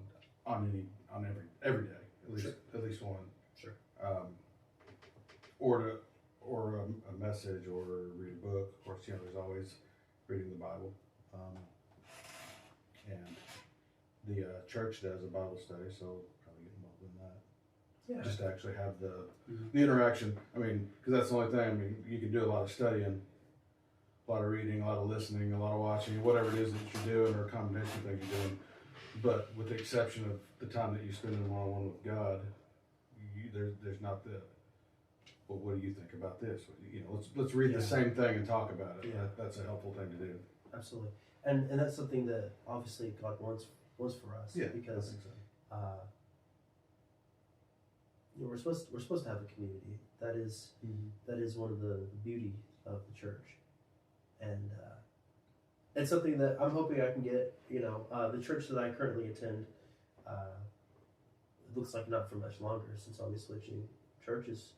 on every day, at least one. Sure. Or a message or read a book. Of course, there's always reading the Bible. And the church does a Bible study, so probably get involved in that. Yeah. Just to actually have the interaction. I mean, because that's the only thing. I mean, you can do a lot of studying, a lot of reading, a lot of listening, a lot of watching, whatever it is that you're doing or a combination of things you're doing. But with the exception of the time that you spend in one-on-one with God, there's not the, well, what do you think about this? Let's read the same thing and talk about it. Yeah. That's a helpful thing to do. Absolutely, and that's something that obviously God wants for us. Yeah, because I think so. we're supposed to have a community. That is one of the beauty of the church, and it's something that I'm hoping I can get. The church that I currently attend, it looks like not for much longer since I'll be switching churches.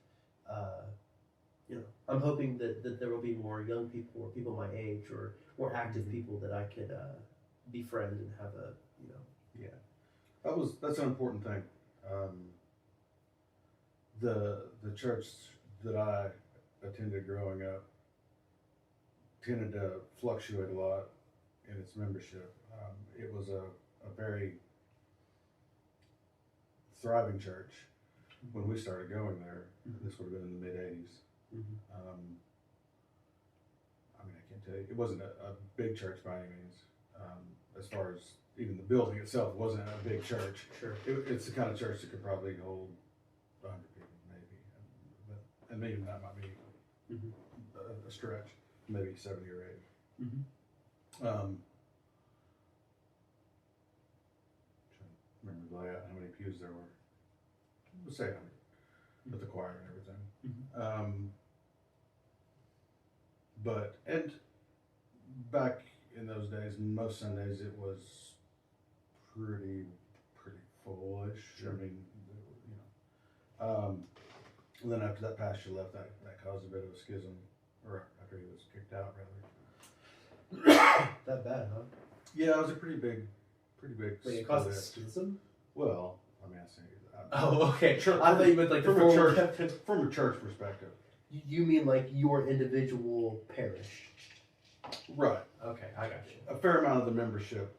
I'm hoping that there will be more young people or people my age or more active people that I could befriend and have a. Yeah, that's an important thing. The church that I attended growing up tended to fluctuate a lot in its membership. It was a very thriving church when we started going there. This would have been in the mid '80s. I mean, I can't tell you, it wasn't a big church by any means. As far as even the building itself wasn't a big church. Sure. It's the kind of church that could probably hold 100 people, maybe. And maybe that might be a stretch, maybe 70 or 80. Trying to remember the layout, how many pews there were. Let's say 100, with the choir and everything. And back in those days, most Sundays it was pretty full-ish. Sure. I mean, and then after that pastor left, that caused a bit of a schism, or after he was kicked out, rather. That bad, huh? Yeah, it was a pretty big. Wait, it caused a schism? Well, I mean, I say that. Oh, okay. I thought you meant like from a church perspective. You mean like your individual parish? Right. Okay, I got you. A fair amount of the membership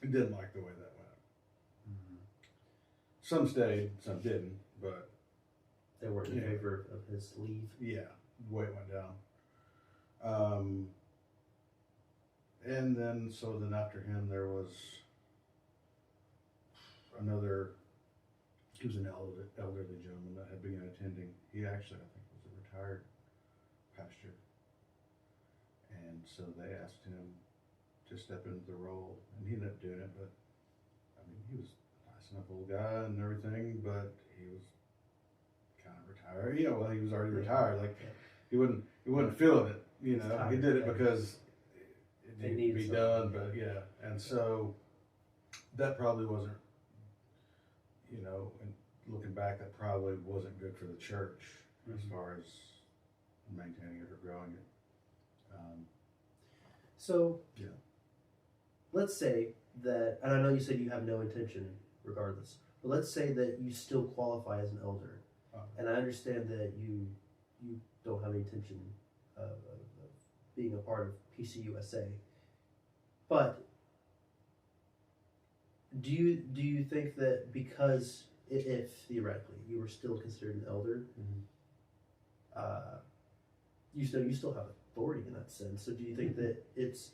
didn't like the way that went. Some stayed, some didn't, but they weren't in favor of his leave. Yeah, the way it went down. And then after him there was another. He was an elderly gentleman that had begun attending. He actually, I think, was a retired pastor. And so they asked him to step into the role, and he ended up doing it. But I mean, he was a nice enough old guy and everything, but he was kind of retired. Well, he was already retired. Like he wasn't feeling it. He did it because it needed to be done. But yeah, and so that probably wasn't. And looking back, that probably wasn't good for the church as far as maintaining it or growing it. Let's say that, and I know you said you have no intention regardless, but let's say that you still qualify as an elder, and I understand that you don't have any intention of being a part of PCUSA, but do you think that because if theoretically you were still considered an elder, you still have authority in that sense? So do you think that it's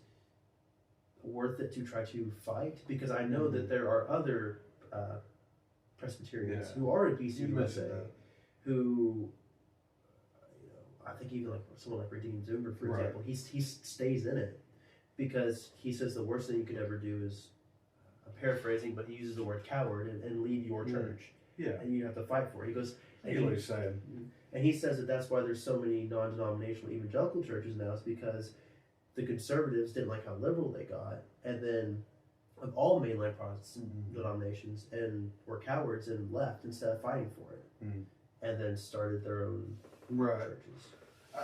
worth it to try to fight? Because I know that there are other Presbyterians who are in PCUSA who, I think even like someone like Redeemed Zoomer, for example, he stays in it because he says the worst thing you could ever do is, paraphrasing, but he uses the word coward and leave your church. Yeah. And you have to fight for it. He goes, I get what he's saying. And he says that that's why there's so many non-denominational evangelical churches now, is because the conservatives didn't like how liberal they got, and then of all mainline Protestant denominations, and were cowards and left instead of fighting for it, and then started their own churches. I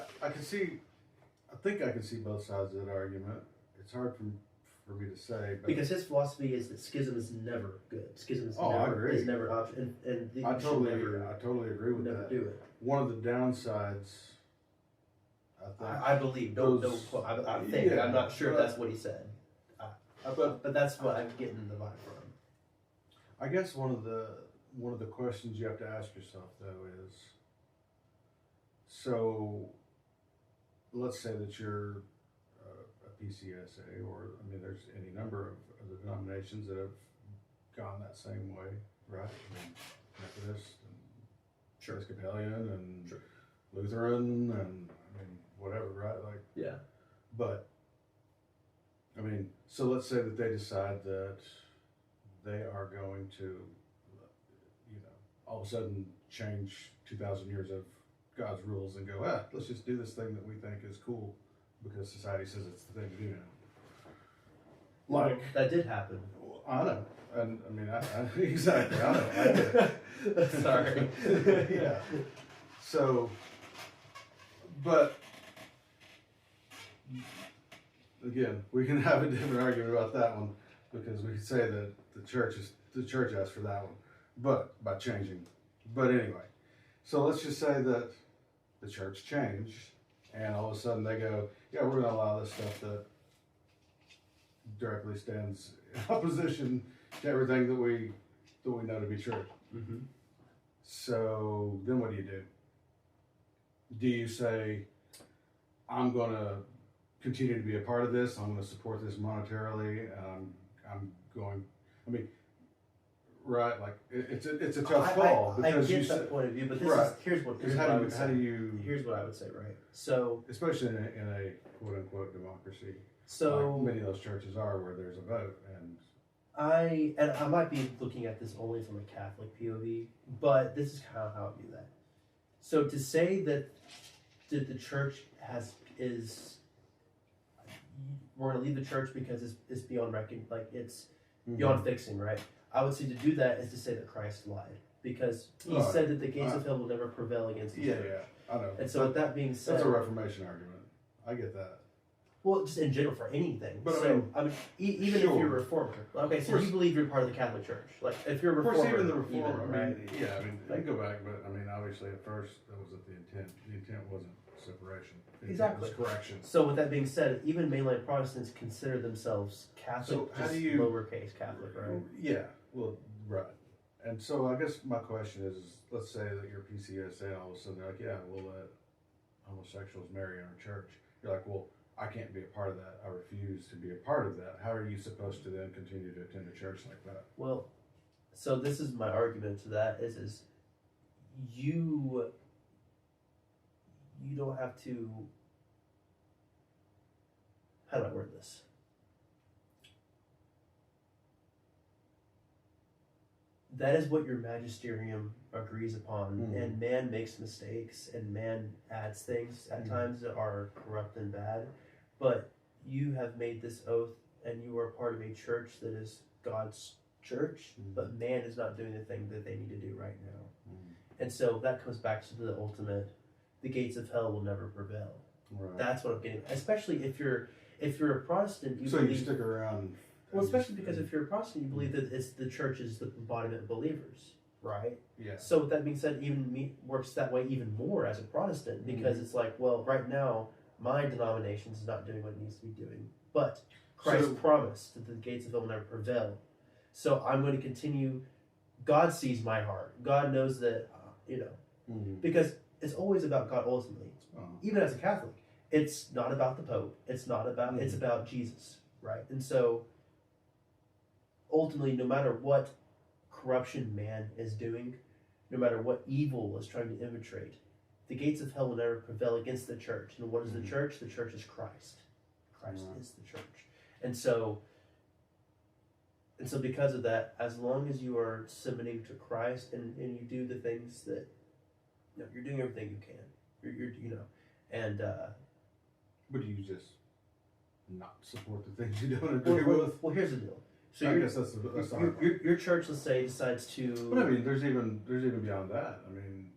think I can see both sides of that argument. It's hard for me to say, but because his philosophy is that schism is never good. Schism is never an option, and I totally agree with that. Do it. One of the downsides, I believe. Don't quote. I think. I'm not sure if that's what he said. But that's what I'm getting the vibe from. I guess one of the questions you have to ask yourself though is, so let's say that you're PCUSA, or I mean, there's any number of other denominations that have gone that same way, right? I mean, Methodist and Episcopalian and Lutheran and I mean whatever, right? Like But I mean, so let's say that they decide that they are going to, all of a sudden change 2,000 years of God's rules and go, let's just do this thing that we think is cool, because society says it's the thing to do now. Like that did happen. I know, and I mean, exactly. I know. Sorry. Yeah. So But again, we can have a different argument about that one because we can say that the church asked for that one, but by changing. But anyway, so let's just say that the church changed, and all of a sudden they go, yeah, we're going to allow this stuff that directly stands in opposition to everything that we know to be true. Mm-hmm. So then what do you do? Do you say, I'm going to continue to be a part of this, I'm going to support this monetarily, I'm going, I mean, right, like, it's a tough call. I get that point of view, but here's what I would say. Here's what I would say, right? So, especially in a quote-unquote democracy, so like many of those churches are, where there's a vote, and I might be looking at this only from a Catholic POV, but this is kind of how I view that. So to say that the church we're going to leave the church because it's beyond it's beyond fixing, right? I would say to do that is to say that Christ lied, because he said that the gates of hell will never prevail against the church. Yeah, I know. And so with that being said, that's a Reformation argument. I get that. Well, just in general for anything. But so, I mean even if you're a reformer. Okay, so you believe you're part of the Catholic Church. Like, if you're a reformer. Of course, even the reformer, right? I can go back, but I mean, obviously at first that wasn't the intent. The intent wasn't separation. The Exactly. intent was correction. So with that being said, even mainline Protestants consider themselves Catholic, So how just do you, lowercase Catholic, right? Yeah, well, right. And so I guess my question is let's say that you're PCUSA and all of a sudden they're like, yeah, we'll let homosexuals marry in our church. You're like, well, I can't be a part of that. I refuse to be a part of that. How are you supposed to then continue to attend a church like that? Well, so this is my argument to that is you don't have to, how do I word this? That is what your magisterium agrees upon, and man makes mistakes, and man adds things at times that are corrupt and bad, but you have made this oath, and you are part of a church that is God's church, but man is not doing the thing that they need to do right now. And so that comes back to the ultimate, the gates of hell will never prevail. Right. That's what I'm getting, especially if you're a Protestant, you stick around. Well, especially because if you're a Protestant, you believe that the church is the embodiment of believers, right? Yeah. So with that being said, works that way even more as a Protestant, because it's like, well, right now my denomination is not doing what it needs to be doing, but Christ promised that the gates of hell will never prevail. So I'm going to continue. God sees my heart. God knows that, because it's always about God ultimately. Even as a Catholic, it's not about the Pope. It's not about. It's about Jesus, right? And so ultimately, no matter what corruption man is doing, no matter what evil is trying to infiltrate, the gates of hell will never prevail against the church. And what is the church? The church is Christ. Christ is the church. And so because of that, as long as you are submitting to Christ and you do the things that, you're doing everything you can. But do you just not support the things you don't agree with? Well, here's the deal. So I guess that's your church, let's say, decides to. But I mean, there's even beyond that. I mean,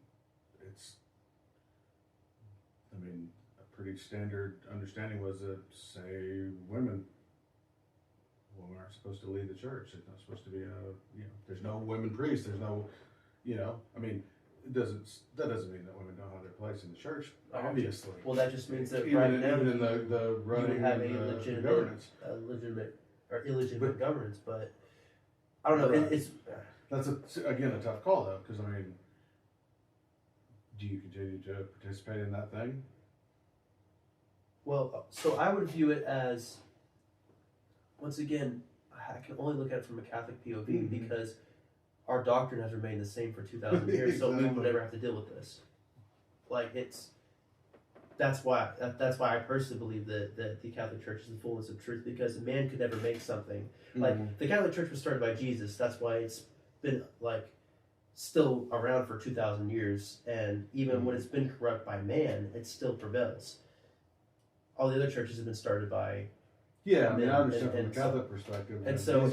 a pretty standard understanding was that, say, women aren't supposed to lead the church. It's not supposed to be there's no women priests. There's no, I mean, that doesn't mean that women don't have their place in the church. Obviously. Well, that just means that even now in the running have and the governance. legitimate or illegitimate governance, but I don't know. It's that's again a tough call though, because I mean, do you continue to participate in that thing? Well, so I would view it as, once again, I can only look at it from a Catholic POV because our doctrine has remained the same for 2,000 years, so we will never have to deal with this. That's why I personally believe that the Catholic Church is the fullness of truth, because man could never make something. Like, the Catholic Church was started by Jesus. That's why it's been still around for 2,000 years, and even when it's been corrupt by man, it still prevails. All the other churches have been started by. Yeah, I mean, I understand from a Catholic perspective. And so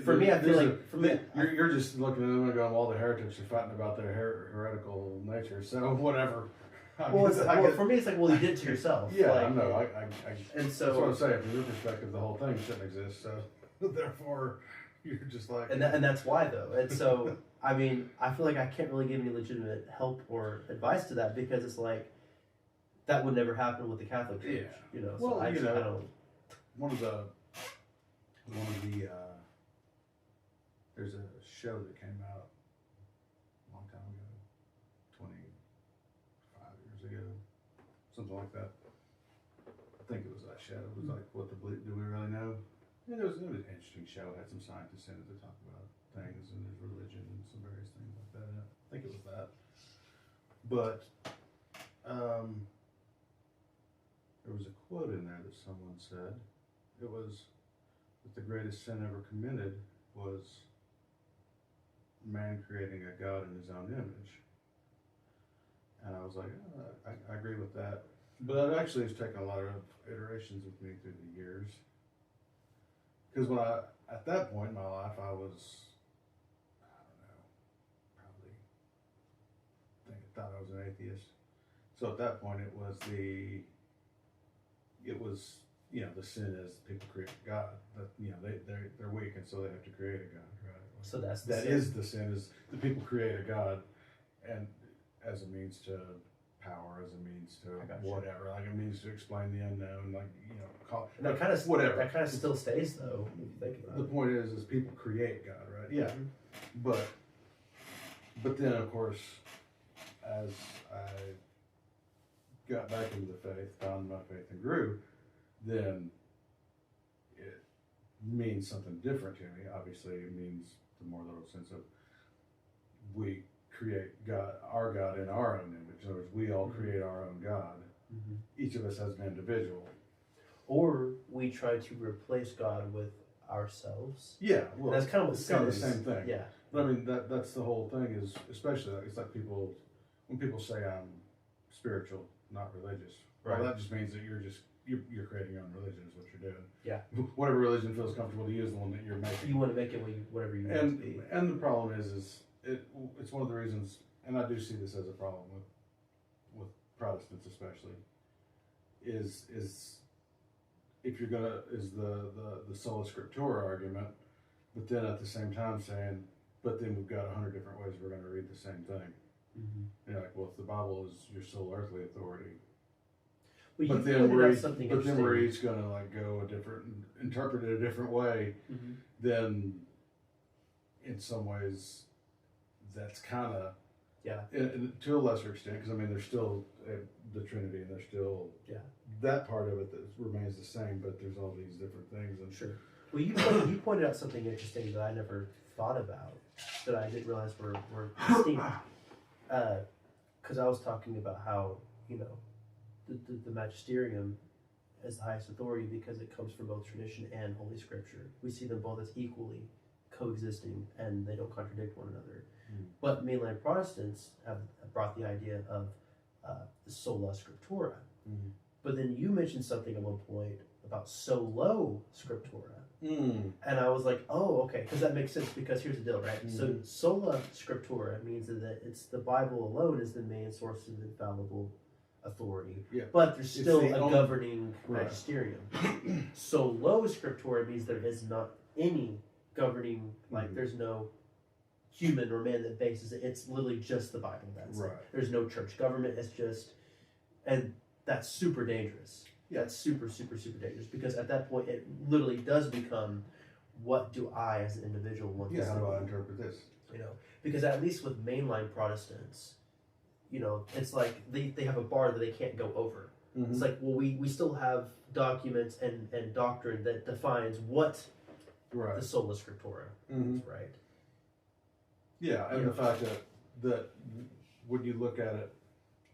for me, I feel like you're just looking at them and going, "All the heretics are fighting about their heretical nature." So whatever. For me, it's like, well, you did it to yourself. Yeah, like, I know. And so, that's what I'm saying. From your perspective, the whole thing shouldn't exist. So therefore, you're just like, and that's why though. And so, I mean, I feel like I can't really give any legitimate help or advice to that because it's like that would never happen with the Catholic Church. Yeah. You know. Well, So I don't. One of the there's a show that came out a long time ago, 25 years ago, something like that. I think it was that show. It was like, what do we really know? Yeah, it was an interesting show. It had some scientists in it to talk about things and there's religion and some various things like that. And I think it was that. But there was a quote in there that someone said. It was that the greatest sin ever committed was man creating a God in his own image. And I was like, oh, I agree with that. But it actually has taken a lot of iterations with me through the years. Because at that point in my life, I was, I don't know, probably, thought I was an atheist. So at that point, it was the sin is people create God. That they're weak, and so they have to create a God, right? So that is the sin is the people create a God, and as a means to power, as a means to whatever, like a means to explain the unknown, like and that kind of whatever. That kind of still stays though. If you think about the point is people create God, right? Yeah, but then of course, as I got back into the faith, found my faith, and grew, then it means something different to me. Obviously, it means the more literal sense of we create God, our God in our own image. In other words, we all create our own God. Mm-hmm. Each of us as an individual. Or we try to replace God with ourselves. Yeah, well, that's kind of what it's kind of the same thing. Yeah, but I mean that's the whole thing. Is especially it's like when people say I'm spiritual, not religious. Right. Well, that just means that you're creating your own religion is what you're doing. Yeah. Whatever religion feels comfortable to you is the one that you're making. You want to make it whatever you want it to be. And the problem is it's one of the reasons, and I do see this as a problem with Protestants especially, is if you're gonna is the sola scriptura argument, but then at the same time saying, but then we've got 100 different ways we're going to read the same thing. Mm-hmm. You're like, well, if the Bible is your sole earthly authority, well, but then we're each going to like go interpret it a different way. Mm-hmm. Then, in some ways, that's kind of to a lesser extent, because I mean, there's still the Trinity, and there's still that part of it that remains the same, but there's all these different things. And sure. Well, you pointed out something interesting that I never thought about, that I didn't realize were distinct. Because I was talking about how the magisterium is the highest authority because it comes from both tradition and Holy Scripture. We see them both as equally coexisting, and they don't contradict one another. But mainline Protestants have brought the idea of sola scriptura. But then you mentioned something at one point about solo scriptura. And I was like, oh, okay, because that makes sense, because here's the deal, right? So sola scriptura means that it's the Bible alone is the main source of infallible authority. Yeah. But there's still a governing magisterium. Solo scriptura means there is not any governing, like there's no human or man that bases it. It's literally just the Bible. That's it. There's no church government. It's just, and that's super dangerous. Yeah, it's super, super, super dangerous, because at that point it literally does become, what do I as an individual want this to be? How do I interpret this? Because at least with mainline Protestants, it's like they have a bar that they can't go over. Mm-hmm. It's like, well, we still have documents and doctrine that defines what the sola scriptura is, right? Yeah, and the fact that when you look at it,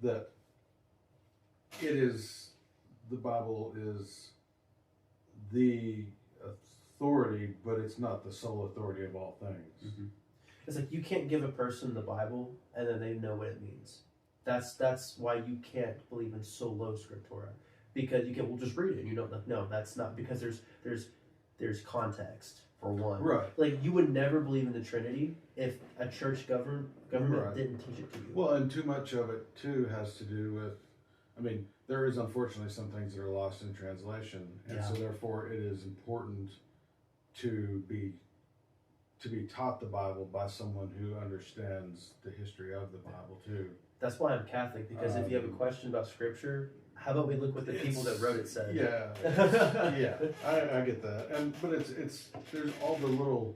that it is, the Bible is the authority, but it's not the sole authority of all things. Mm-hmm. It's like you can't give a person the Bible and then they know what it means. That's why you can't believe in solo scriptura, because you can just read it and you don't know. No, that's not, because there's there's context for one. Right. Like, you would never believe in the Trinity if a church government Right. didn't teach it to you. Well, and too much of it too has to do with, I mean, there is unfortunately some things that are lost in translation, and so therefore it is important to be taught the Bible by someone who understands the history of the Bible too. That's why I'm Catholic, because if you have a question about Scripture, how about we look what the people that wrote it said? Yeah, yeah, I get that, but it's there's all the little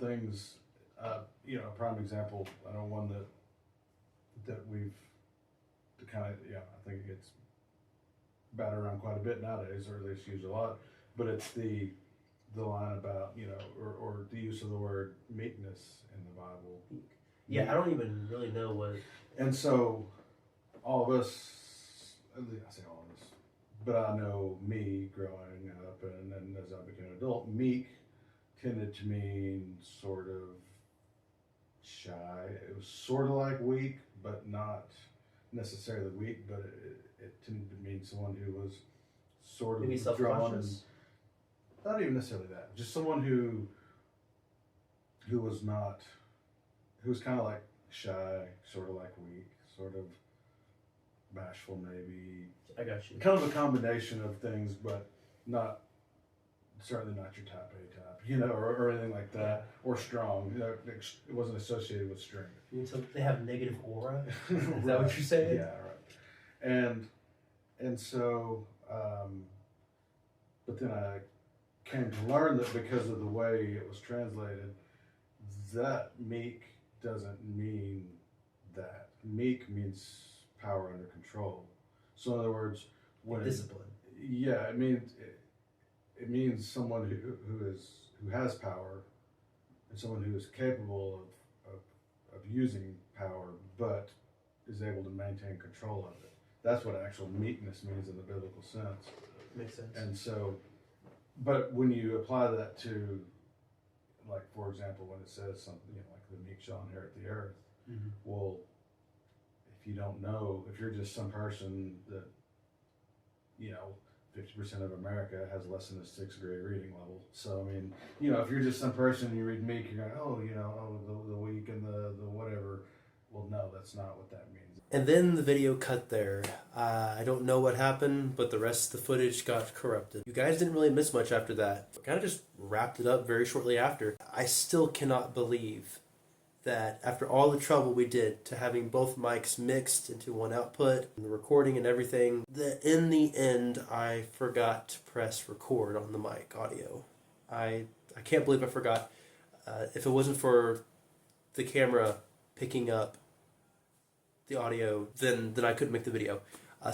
things. You know, a prime example. I know one that we've kind of I think it gets batted around quite a bit nowadays, or at least used a lot. But it's the line about or the use of the word meekness in the Bible. Yeah, I don't even really know what. And so, all of us, at least I say all of us, but I know me growing up, and then as I became an adult, meek tended to mean sort of shy. It was sort of like weak, but not necessarily weak, but it tended to mean someone who was sort of Maybe self-conscious. Not even necessarily that. Just someone who was not, who was kind of like shy, sort of like weak, sort of bashful maybe. I got you. Kind of a combination of things, but certainly not your type A type, or anything like that, or strong. It wasn't associated with strength. You mean so they have negative aura? Is that what you're saying? Yeah, right. And so, but then I came to learn that because of the way it was translated, that meek doesn't mean that. Meek means power under control. So in other words, when discipline. Yeah, it means someone who has power, and someone who is capable of using power, but is able to maintain control of it. That's what actual meekness means in the biblical sense. Makes sense. And so, but when you apply that to, like, for example, when it says something, like the meek shall inherit the earth, well, if you don't know, if you're just some person that, 50% of America has less than a 6th grade reading level. So, I mean, if you're just some person and you read meek, you're going, the weak and the whatever. Well, no, that's not what that means. And then the video cut there. I don't know what happened, but the rest of the footage got corrupted. You guys didn't really miss much after that. Kind of just wrapped it up very shortly after. I still cannot believe that after all the trouble we did to having both mics mixed into one output, and the recording and everything, that in the end I forgot to press record on the mic audio. I can't believe I forgot. If it wasn't for the camera picking up the audio, then I couldn't make the video.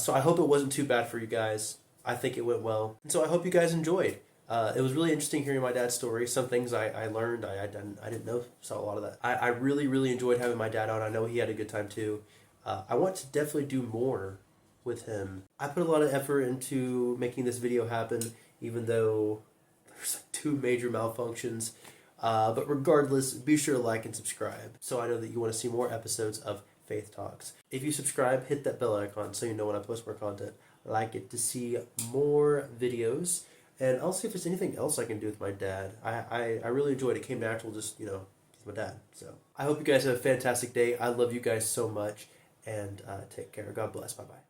So I hope it wasn't too bad for you guys. I think it went well. And so I hope you guys enjoyed. It was really interesting hearing my dad's story. Some things I learned, I didn't know, saw a lot of that. I really, really enjoyed having my dad on. I know he had a good time too. I want to definitely do more with him. I put a lot of effort into making this video happen, even though there's like 2 major malfunctions. But regardless, be sure to like and subscribe so I know that you want to see more episodes of Faith Talks. If you subscribe, hit that bell icon so you know when I post more content. I like it to see more videos. And I'll see if there's anything else I can do with my dad. I really enjoyed it. It came natural just, with my dad. So I hope you guys have a fantastic day. I love you guys so much. And take care. God bless. Bye-bye.